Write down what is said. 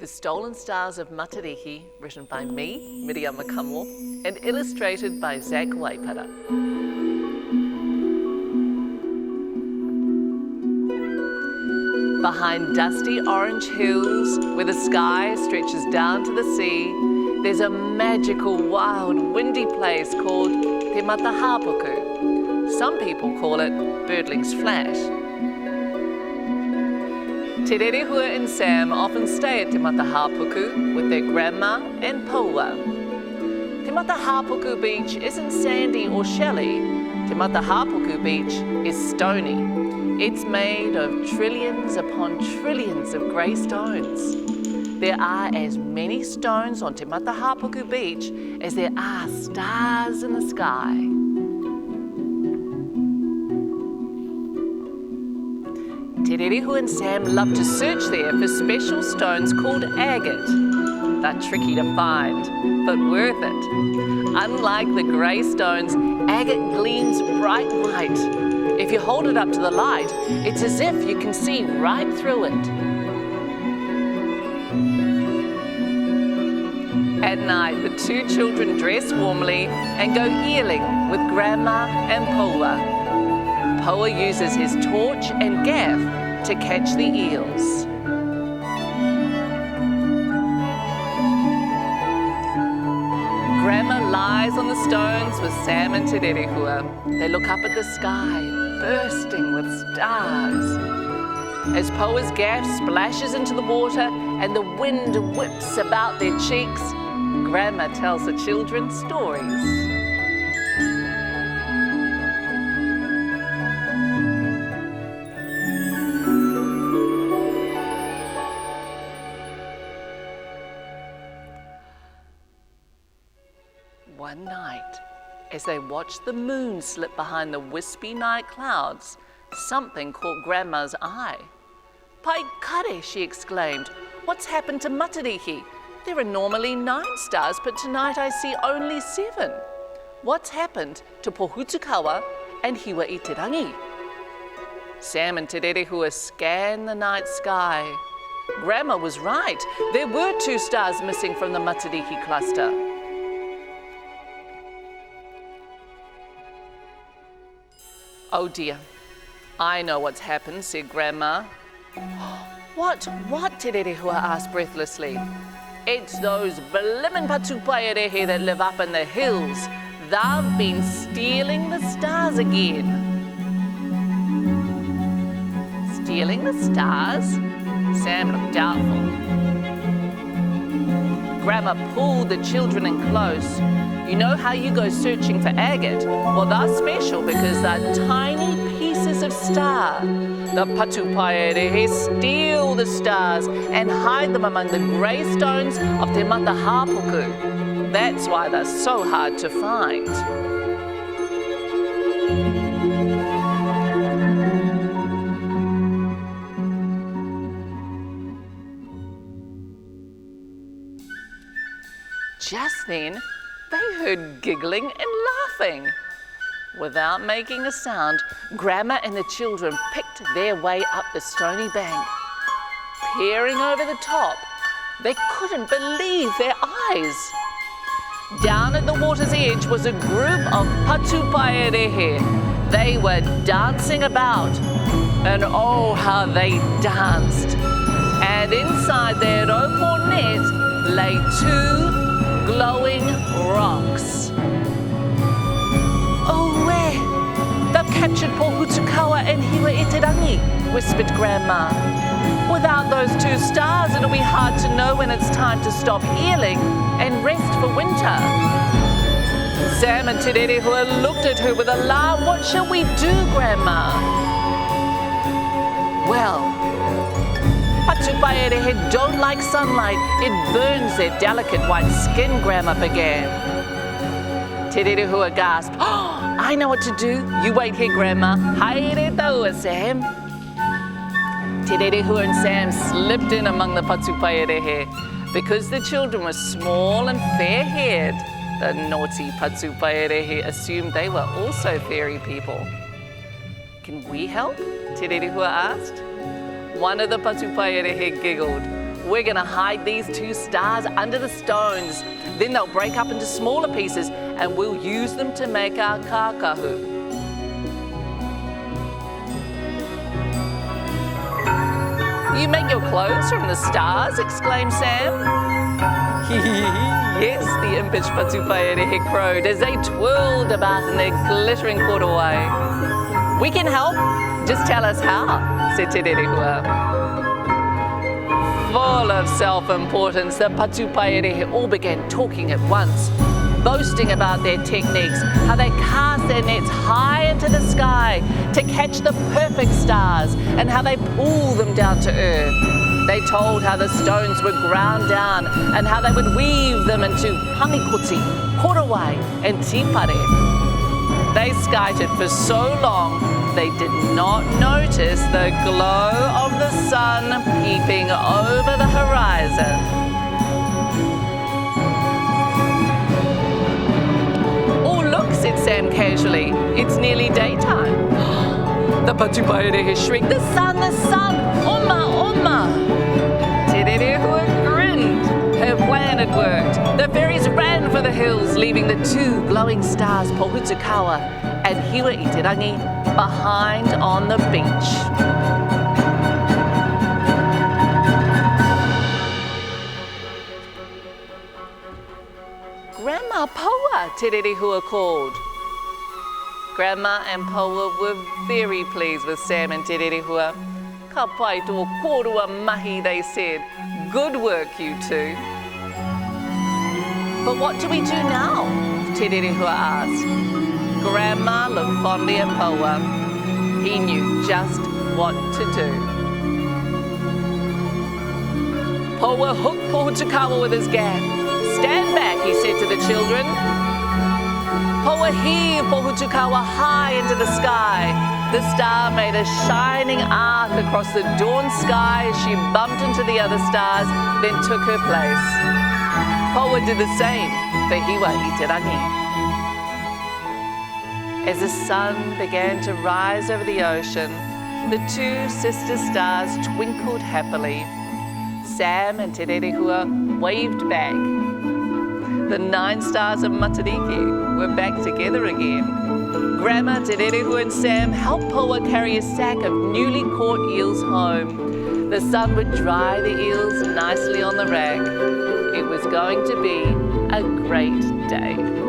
The Stolen Stars of Matariki, written by me, Miriama Kamo, and illustrated by Zak Waipara. Behind dusty orange hills, where the sky stretches down to the sea, there's a magical, wild, windy place called Te Matahapuku. Some people call it Birdling's Flat. Te Rerehua and Sam often stay at Te Matahapuku with their grandma and Paua. Te Matahapuku Beach isn't sandy or shelly. Te Matahapuku Beach is stony. It's made of trillions upon trillions of grey stones. There are as many stones on Te Matahapuku Beach as there are stars in the sky. Te Rerehua and Sam love to search there for special stones called agate. They're tricky to find, but worth it. Unlike the grey stones, agate gleams bright white. If you hold it up to the light, it's as if you can see right through it. At night, the two children dress warmly and go eeling with Grandma and Paua. Paua uses his torch and gaff to catch the eels. Grandma lies on the stones with Sam and Te Rerehua. They look up at the sky, bursting with stars. As Paua's gaff splashes into the water and the wind whips about their cheeks, Grandma tells the children stories. One night, as they watched the moon slip behind the wispy night clouds, something caught Grandma's eye. "Pai kare," she exclaimed. "What's happened to Matariki? There are normally 9 stars, but tonight I see only 7. What's happened to Pohutukawa and Hiwa i Te Rangi?" Sam and Te Rerehua scanned the night sky. Grandma was right. There were 2 stars missing from the Matariki cluster. "Oh dear, I know what's happened," said Grandma. What, Te Rerehua asked breathlessly. "It's those blimmin' patupaerehe that live up in the hills. They've been stealing the stars again." "Stealing the stars?" Sam looked doubtful. Grandma pulled the children in close. "You know how you go searching for agate? Well, they're special because they're tiny pieces of star. The patupaerehe steal the stars and hide them among the grey stones of Te Matahapuku. That's why they're so hard to find." Just then, they heard giggling and laughing. Without making a sound, Grandma and the children picked their way up the stony bank. Peering over the top, they couldn't believe their eyes. Down at the water's edge was a group of patupaerehe. They were dancing about, and oh, how they danced. And inside their rope or net lay 2 glowing rocks. "Oh, where? They've captured Pohutukawa and Hiwa i Te Rangi," whispered Grandma. "Without those 2 stars, it'll be hard to know when it's time to stop eeling and rest for winter." Sam and Te Rerehua looked at her with alarm. "What shall we do, Grandma?" "Well, patupaerehe don't like sunlight. It burns their delicate white skin," Grandma began. Te Rerehua gasped. "Oh, I know what to do. You wait here, Grandma. Haere taua, Sam." Te Rerehua and Sam slipped in among the patupaerehe. Because the children were small and fair-haired, the naughty patupaerehe assumed they were also fairy people. "Can we help?" Te Rerehua asked. One of the patupaerehe giggled. We're gonna hide these two stars under the stones. Then they'll break up into smaller pieces and we'll use them to make our kākahu. You make your clothes from the stars, exclaimed Sam. Yes, the impish Patupaerehe crowed as they twirled about in their glittering korowai. We can help, just tell us how, said Te Rerehua. Full of self-importance, the Patupaerehe all began talking at once, boasting about their techniques, how they cast their nets high into the sky to catch the perfect stars, and how they pull them down to earth. They told how the stones were ground down and how they would weave them into hamikoti, korowai, and tipare. They skited for so long they did not notice the glow of the sun peeping over the horizon. Oh, look, said Sam casually. It's nearly daytime. The Patupaerehe shrieked, the sun, Oma, Oma. Te Rerehua grinned. Her plan had worked. The fairies ran for the hills, leaving the two glowing stars, Pohutukawa and Hiwa Iterangi, behind on the beach. Grandma Poa, Te Rerehua called. Grandma and Poa were very pleased with Sam and Te Rerehua. Ka pai tō korua mahi, they said. Good work, you two. But what do we do now? Te Rerehua asked. Grandma looked fondly at Poa. He knew just what to do. Poa hooked Pohutukawa with his gaff. Stand back, he said to the children. Poa heaved Pohutukawa high into the sky. The star made a shining arc across the dawn sky as she bumped into the other stars, then took her place. Poa did the same for Hiwa Iterangi. As the sun began to rise over the ocean, the two sister stars twinkled happily. Sam and Te Rerehua waved back. The 9 stars of Matariki were back together again. Grandma, Te Rerehua and Sam helped Poa carry a sack of newly caught eels home. The sun would dry the eels nicely on the rag. It was going to be a great day.